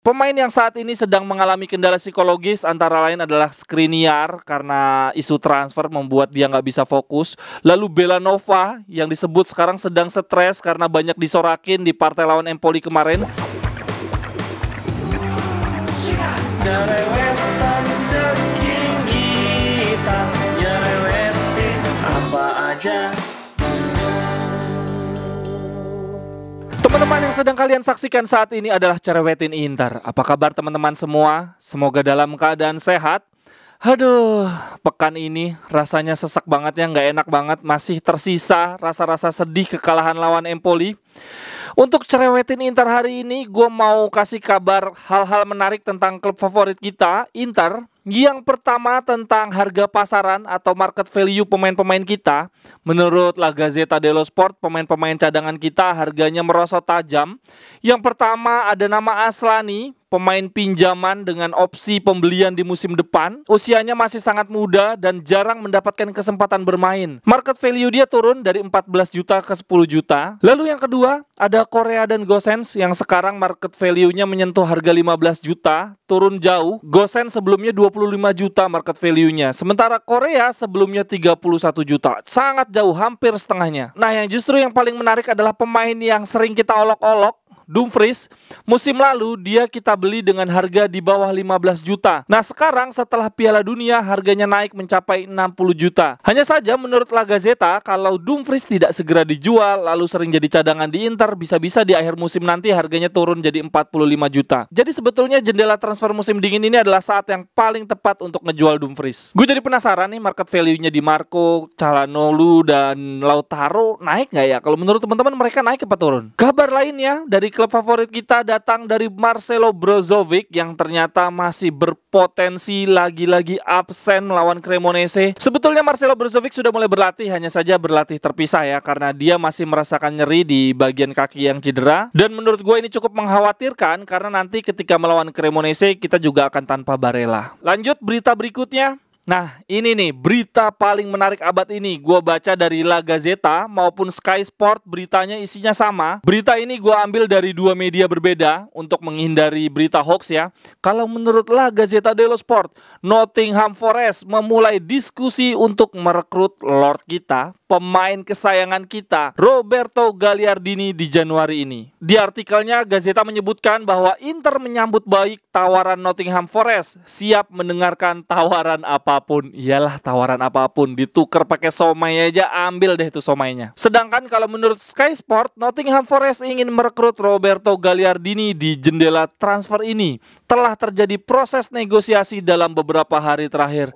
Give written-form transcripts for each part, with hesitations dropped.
Pemain yang saat ini sedang mengalami kendala psikologis antara lain adalah Skriniar karena isu transfer membuat dia nggak bisa fokus. Lalu Belanova yang disebut sekarang sedang stres karena banyak disorakin di partai lawan Empoli kemarin. Jerewetan ceking kita, nyerewetin apa aja. Teman-teman yang sedang kalian saksikan saat ini adalah Cerewetin Inter. Apa kabar teman-teman semua? Semoga dalam keadaan sehat. Aduh, pekan ini rasanya sesak banget ya, nggak enak banget. Masih tersisa rasa-rasa sedih kekalahan lawan Empoli. Untuk Cerewetin Inter hari ini, gue mau kasih kabar hal-hal menarik tentang klub favorit kita, Inter. Yang pertama tentang harga pasaran atau market value pemain-pemain kita. Menurut La Gazzetta dello Sport, pemain-pemain cadangan kita harganya merosot tajam. Yang pertama ada nama Aslani, pemain pinjaman dengan opsi pembelian di musim depan. Usianya masih sangat muda dan jarang mendapatkan kesempatan bermain. Market value dia turun dari 14 juta ke 10 juta. Lalu yang kedua ada Korea dan Gosens yang sekarang market value-nya menyentuh harga 15 juta, turun jauh. Gosens sebelumnya 25 juta market value-nya. Sementara Korea sebelumnya 31 juta. Sangat jauh, hampir setengahnya. Nah, yang justru yang paling menarik adalah pemain yang sering kita olok-olok, Dumfries. Musim lalu dia kita beli dengan harga di bawah 15 juta. Nah sekarang setelah Piala Dunia harganya naik mencapai 60 juta. Hanya saja menurut La Gazzetta kalau Dumfries tidak segera dijual lalu sering jadi cadangan di Inter, bisa-bisa di akhir musim nanti harganya turun jadi 45 juta. Jadi sebetulnya jendela transfer musim dingin ini adalah saat yang paling tepat untuk ngejual Dumfries. Gue jadi penasaran nih market value-nya di Marco, Calhanoglu dan Lautaro naik nggak ya? Kalau menurut teman-teman mereka naik apa turun? Kabar lainnya dari klub favorit kita datang dari Marcelo Brozovic yang ternyata masih berpotensi lagi-lagi absen melawan Cremonese. Sebetulnya Marcelo Brozovic sudah mulai berlatih, hanya saja berlatih terpisah ya karena dia masih merasakan nyeri di bagian kaki yang cedera. Dan menurut gue ini cukup mengkhawatirkan karena nanti ketika melawan Cremonese kita juga akan tanpa Barella. Lanjut berita berikutnya. Nah ini nih berita paling menarik abad ini. Gue baca dari La Gazzetta maupun Sky Sport, beritanya isinya sama. Berita ini gue ambil dari dua media berbeda untuk menghindari berita hoax ya. Kalau menurut La Gazzetta dello Sport, Nottingham Forest memulai diskusi untuk merekrut Lord kita, pemain kesayangan kita, Roberto Gagliardini di Januari ini. Di artikelnya Gazzetta menyebutkan bahwa Inter menyambut baik tawaran Nottingham Forest, siap mendengarkan tawaran apapun. Iyalah tawaran apapun, ditukar pakai somai aja ambil deh tuh somainya. Sedangkan kalau menurut Sky Sport, Nottingham Forest ingin merekrut Roberto Gagliardini di jendela transfer ini. Telah terjadi proses negosiasi dalam beberapa hari terakhir.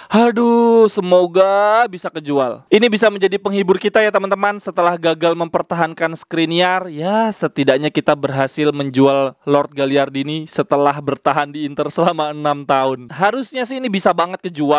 Aduh, semoga bisa kejual. Ini bisa menjadi penghibur kita ya teman-teman. Setelah gagal mempertahankan Skriniar, ya setidaknya kita berhasil menjual Lord Gagliardini setelah bertahan di Inter selama 6 tahun. Harusnya sih ini bisa banget kejual.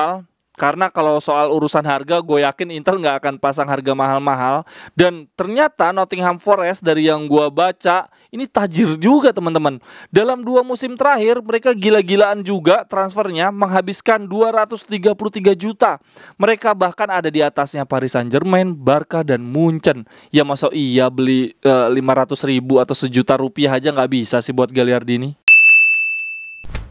Karena kalau soal urusan harga, gue yakin Inter nggak akan pasang harga mahal-mahal. Dan ternyata Nottingham Forest dari yang gue baca, ini tajir juga teman-teman. Dalam 2 musim terakhir, mereka gila-gilaan juga transfernya, menghabiskan 233 juta. Mereka bahkan ada di atasnya Paris Saint-Germain, Barca, dan Munchen. Ya masa iya beli 500 ribu atau sejuta rupiah aja nggak bisa sih buat Gagliardini.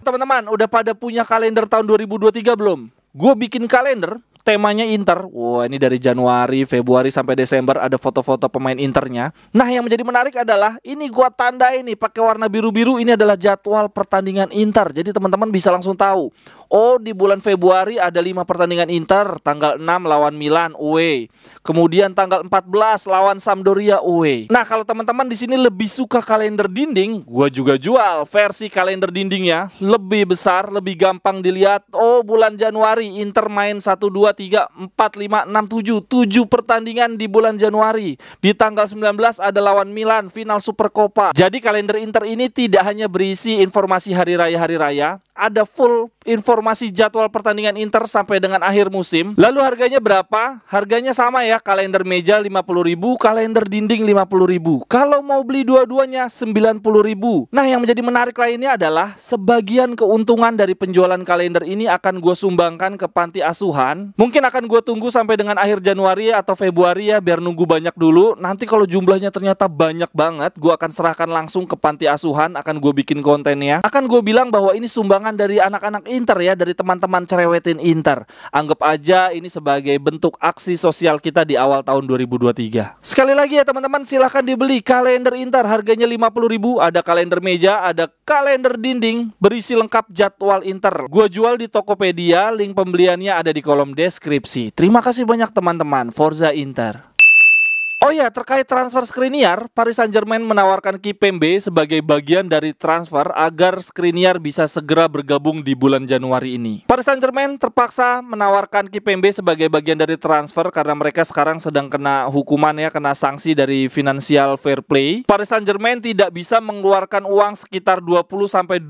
Teman-teman, udah pada punya kalender tahun 2023 belum? Gue bikin kalender, temanya Inter. Wah, ini dari Januari, Februari sampai Desember ada foto-foto pemain Internya. Nah, yang menjadi menarik adalah ini gua tandai nih pakai warna biru-biru, ini adalah jadwal pertandingan Inter. Jadi teman-teman bisa langsung tahu. Oh, di bulan Februari ada 5 pertandingan Inter, tanggal 6 lawan Milan away. Kemudian tanggal 14 lawan Sampdoria away. Nah, kalau teman-teman di sini lebih suka kalender dinding, gua juga jual versi kalender dindingnya, lebih besar, lebih gampang dilihat. Oh, bulan Januari Inter main 1 2 3 4 5 6 7 pertandingan di bulan Januari. Di tanggal 19 ada lawan Milan final Supercoppa. Jadi kalender Inter ini tidak hanya berisi informasi hari raya, ada full informasi jadwal pertandingan Inter sampai dengan akhir musim. Lalu harganya berapa? Harganya sama ya, kalender meja 50.000, kalender dinding 50.000. Kalau mau beli dua-duanya 90.000. Nah, yang menjadi menarik lainnya adalah sebagian keuntungan dari penjualan kalender ini akan gue sumbangkan ke panti asuhan. Mungkin akan gue tunggu sampai dengan akhir Januari atau Februari ya, biar nunggu banyak dulu. Nanti kalau jumlahnya ternyata banyak banget, gue akan serahkan langsung ke panti asuhan, akan gue bikin kontennya. Akan gue bilang bahwa ini sumbangan dari anak-anak Inter ya, dari teman-teman cerewetin Inter. Anggap aja ini sebagai bentuk aksi sosial kita di awal tahun 2023. Sekali lagi ya teman-teman, silahkan dibeli kalender Inter, harganya 50.000. Ada kalender meja, ada kalender dinding, berisi lengkap jadwal Inter. Gue jual di Tokopedia, link pembeliannya ada di kolom deskripsi. Terima kasih banyak teman-teman, Forza Inter. Oh ya, terkait transfer Skriniar, Paris Saint-Germain menawarkan Kimpembe sebagai bagian dari transfer agar Skriniar bisa segera bergabung di bulan Januari ini. Paris Saint-Germain terpaksa menawarkan Kimpembe sebagai bagian dari transfer karena mereka sekarang sedang kena hukuman ya, kena sanksi dari Financial Fair Play. Paris Saint-Germain tidak bisa mengeluarkan uang sekitar 20-25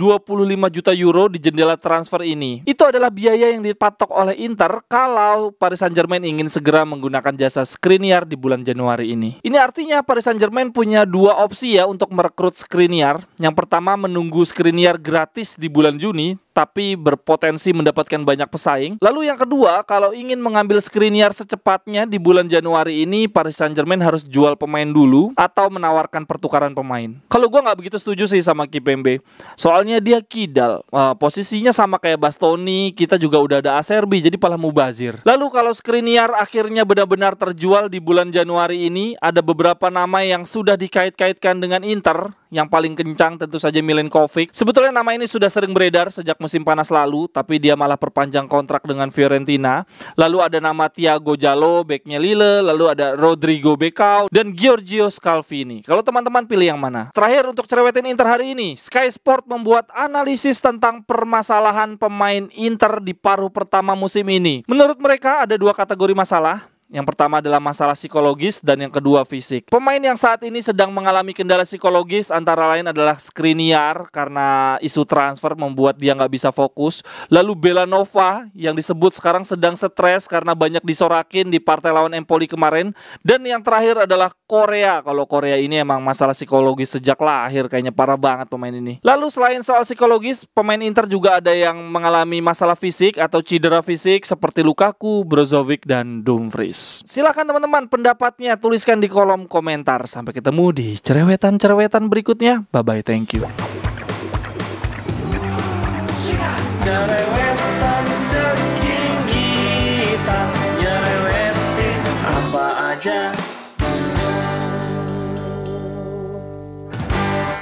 juta euro di jendela transfer ini. Itu adalah biaya yang dipatok oleh Inter kalau Paris Saint-Germain ingin segera menggunakan jasa Skriniar di bulan Januari ini. Ini artinya Paris Saint-Germain punya dua opsi ya untuk merekrut Skriniar. Yang pertama, menunggu Skriniar gratis di bulan Juni tapi berpotensi mendapatkan banyak pesaing. Lalu yang kedua, kalau ingin mengambil Skriniar secepatnya di bulan Januari ini, Paris Saint-Germain harus jual pemain dulu atau menawarkan pertukaran pemain. Kalau gue nggak begitu setuju sih sama Kimpembe, soalnya dia kidal, posisinya sama kayak Bastoni, kita juga udah ada Acerbi, jadi malah mubazir. Lalu kalau Skriniar akhirnya benar-benar terjual di bulan Januari ini, ada beberapa nama yang sudah dikait-kaitkan dengan Inter. Yang paling kencang tentu saja Milenkovic. Sebetulnya nama ini sudah sering beredar sejak musim panas lalu, tapi dia malah perpanjang kontrak dengan Fiorentina. Lalu ada nama Thiago Jallo, backnya Lille. Lalu ada Rodrigo Becao dan Giorgio Scalvini. Kalau teman-teman pilih yang mana? Terakhir untuk cerewetin Inter hari ini, Sky Sport membuat analisis tentang permasalahan pemain Inter di paruh pertama musim ini. Menurut mereka ada dua kategori masalah. Yang pertama adalah masalah psikologis dan yang kedua fisik. Pemain yang saat ini sedang mengalami kendala psikologis antara lain adalah Skriniar karena isu transfer membuat dia nggak bisa fokus. Lalu Belanova yang disebut sekarang sedang stres karena banyak disorakin di partai lawan Empoli kemarin. Dan yang terakhir adalah Korea. Kalau Korea ini emang masalah psikologis sejak lahir, kayaknya parah banget pemain ini. Lalu selain soal psikologis, pemain Inter juga ada yang mengalami masalah fisik atau cedera fisik seperti Lukaku, Brozovic, dan Dumfries. Silakan teman-teman pendapatnya tuliskan di kolom komentar. Sampai ketemu di cerewetan-cerewetan berikutnya. Bye bye, thank you.